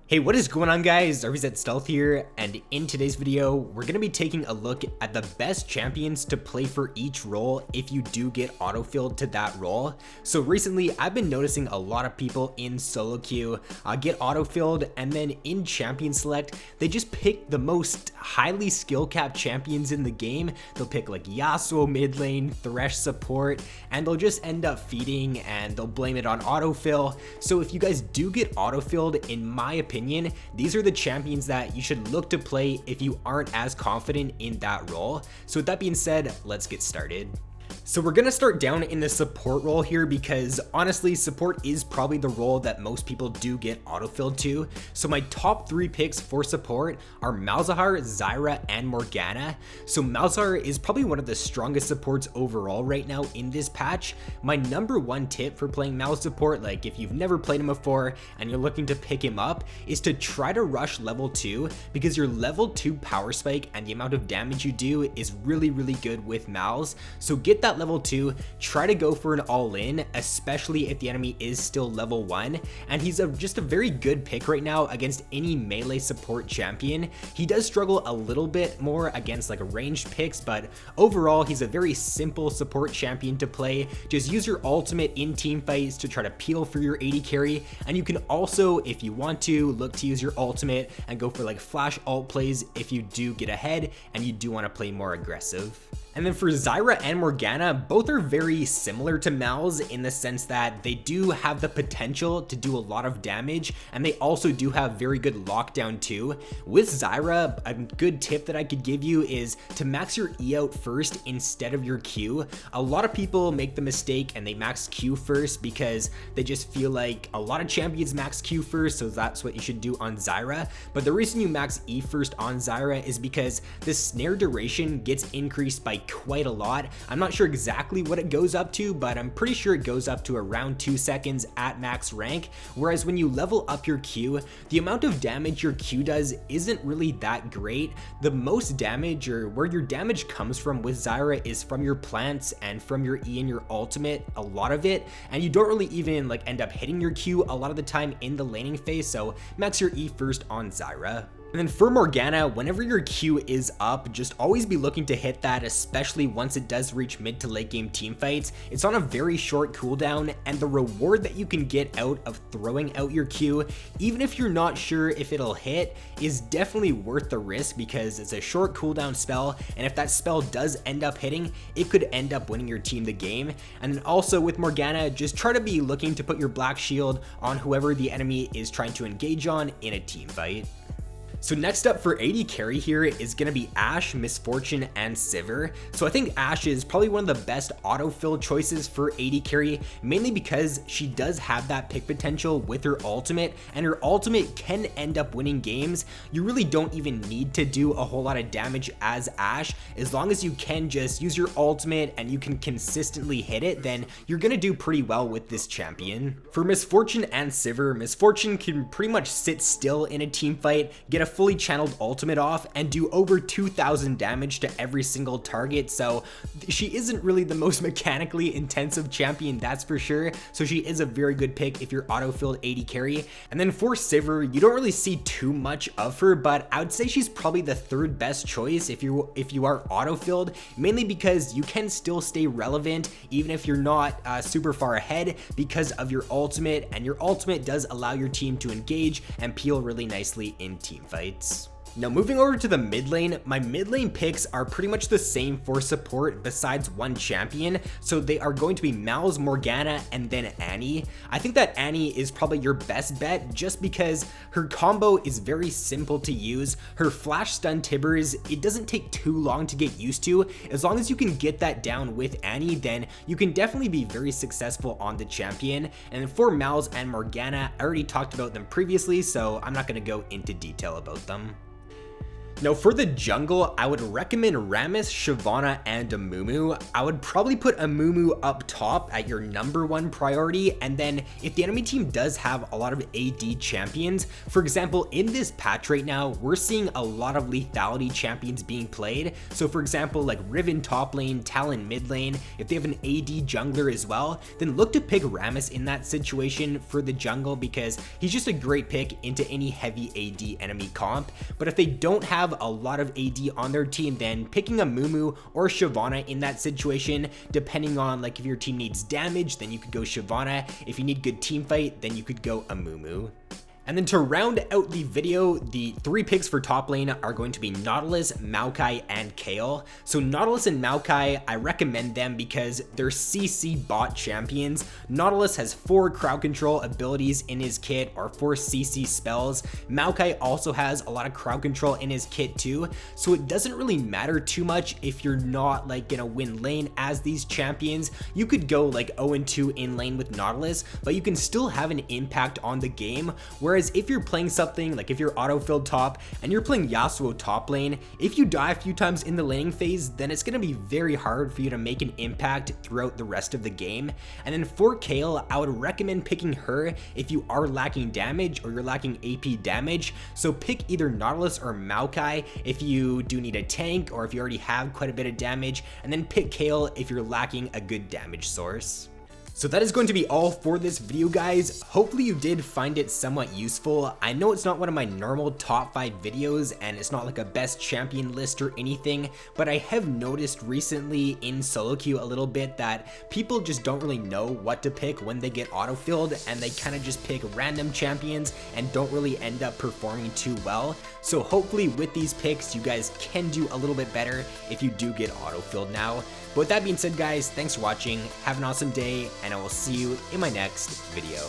Hey, what is going on guys? RvzStealth here, and in today's video, we're going to be taking a look at the best champions to play for each role if you do get autofilled to that role. So recently, I've been noticing a lot of people in solo queue get autofilled, and then in champion select, they just pick the most highly skill capped champions in the game. They'll pick like Yasuo mid lane, Thresh support, and they'll just end up feeding and they'll blame it on autofill. So if you guys do get autofilled, in my opinion, these are the champions that you should look to play if you aren't as confident in that role. So with that being said, let's get started. So we're gonna start down in the support role here because honestly, support is probably the role that most people do get autofilled to. So my top 3 picks for support are Malzahar, Zyra, and Morgana. So Malzahar is probably one of the strongest supports overall right now in this patch. My number 1 tip for playing Malz support, like if you've never played him before and you're looking to pick him up, is to try to rush level 2 because your level 2 power spike and the amount of damage you do is really good with Malz. So get that level 2, try to go for an all-in, especially if the enemy is still level 1, and he's just a very good pick right now against any melee support champion. He does struggle a little bit more against like ranged picks, but overall he's a very simple support champion to play. Just use your ultimate in team fights to try to peel for your AD carry, and you can also, if you want to, look to use your ultimate and go for like flash ult plays if you do get ahead and you do want to play more aggressive. And then for Zyra and Morgana, both are very similar to Malz in the sense that they do have the potential to do a lot of damage, and they also do have very good lockdown too. With Zyra, a good tip that I could give you is to max your E out first instead of your Q. A lot of people make the mistake and they max Q first because they just feel like a lot of champions max Q first, so that's what you should do on Zyra. But the reason you max E first on Zyra is because the snare duration gets increased by quite a lot. I'm not sure exactly what it goes up to, but I'm pretty sure it goes up to around 2 seconds at max rank. Whereas when you level up your Q, the amount of damage your Q does isn't really that great. The most damage, or where your damage comes from with Zyra, is from your plants and from your E and your ultimate, a lot of it, and you don't really even like end up hitting your Q a lot of the time in the laning phase, so max your E first on Zyra. And then for Morgana, whenever your Q is up, just always be looking to hit that, especially once it does reach mid to late game team fights. It's on a very short cooldown, and the reward that you can get out of throwing out your Q, even if you're not sure if it'll hit, is definitely worth the risk because it's a short cooldown spell, and if that spell does end up hitting, it could end up winning your team the game. And then also with Morgana, just try to be looking to put your black shield on whoever the enemy is trying to engage on in a team fight. So next up for AD carry here is going to be Ashe, Misfortune, and Sivir. So I think Ashe is probably one of the best autofill choices for AD carry, mainly because she does have that pick potential with her ultimate, and her ultimate can end up winning games. You really don't even need to do a whole lot of damage as Ashe. As long as you can just use your ultimate and you can consistently hit it, then you're going to do pretty well with this champion. For Misfortune and Sivir, Misfortune can pretty much sit still in a team fight, get a fully channeled ultimate off, and do over 2,000 damage to every single target. So she isn't really the most mechanically intensive champion, that's for sure. So she is a very good pick if you're autofilled AD carry. And then for Sivir, you don't really see too much of her, but I would say she's probably the 3rd best choice if you are autofilled, mainly because you can still stay relevant even if you're not super far ahead because of your ultimate, and your ultimate does allow your team to engage and peel really nicely in team fights. Now moving over to the mid lane, my mid lane picks are pretty much the same for support besides one champion. So they are going to be Malz, Morgana, and then Annie. I think that Annie is probably your best bet just because her combo is very simple to use. Her flash stun tibbers, it doesn't take too long to get used to. As long as you can get that down with Annie, then you can definitely be very successful on the champion. And for Malz and Morgana, I already talked about them previously, so I'm not going to go into detail about them. Now for the jungle, I would recommend Rammus, Shyvana, and Amumu. I would probably put Amumu up top at your #1 priority, and then if the enemy team does have a lot of AD champions, for example, in this patch right now, we're seeing a lot of lethality champions being played. So for example, like Riven top lane, Talon mid lane, if they have an AD jungler as well, then look to pick Rammus in that situation for the jungle because he's just a great pick into any heavy AD enemy comp. But if they don't have a lot of AD on their team, then picking a Mumu or Shyvana in that situation, depending on like if your team needs damage, then you could go Shyvana. If you need good team fight, then you could go Amumu. And then to round out the video, the 3 picks for top lane are going to be Nautilus, Maokai, and Kael. So Nautilus and Maokai, I recommend them because they're CC bot champions. Nautilus has 4 crowd control abilities in his kit, or 4 CC spells. Maokai also has a lot of crowd control in his kit too, so it doesn't really matter too much if you're not like gonna win lane as these champions. You could go like 0-2 in lane with Nautilus, but you can still have an impact on the game. Whereas if you're playing something like if you're Autofilled top and you're playing Yasuo top lane, if you die a few times in the laning phase, then it's going to be very hard for you to make an impact throughout the rest of the game. And then for Kael, I would recommend picking her if you are lacking damage or you're lacking AP damage. So pick either Nautilus or Maokai if you do need a tank or if you already have quite a bit of damage, and then pick Kael if you're lacking a good damage source. So that is going to be all for this video, guys. Hopefully you did find it somewhat useful. I know it's not one of my normal top 5 videos and it's not like a best champion list or anything, but I have noticed recently in solo queue a little bit that people just don't really know what to pick when they get autofilled, and they kind of just pick random champions and don't really end up performing too well. So hopefully with these picks, you guys can do a little bit better if you do get autofilled now. But with that being said, guys, thanks for watching. Have an awesome day, and I will see you in my next video.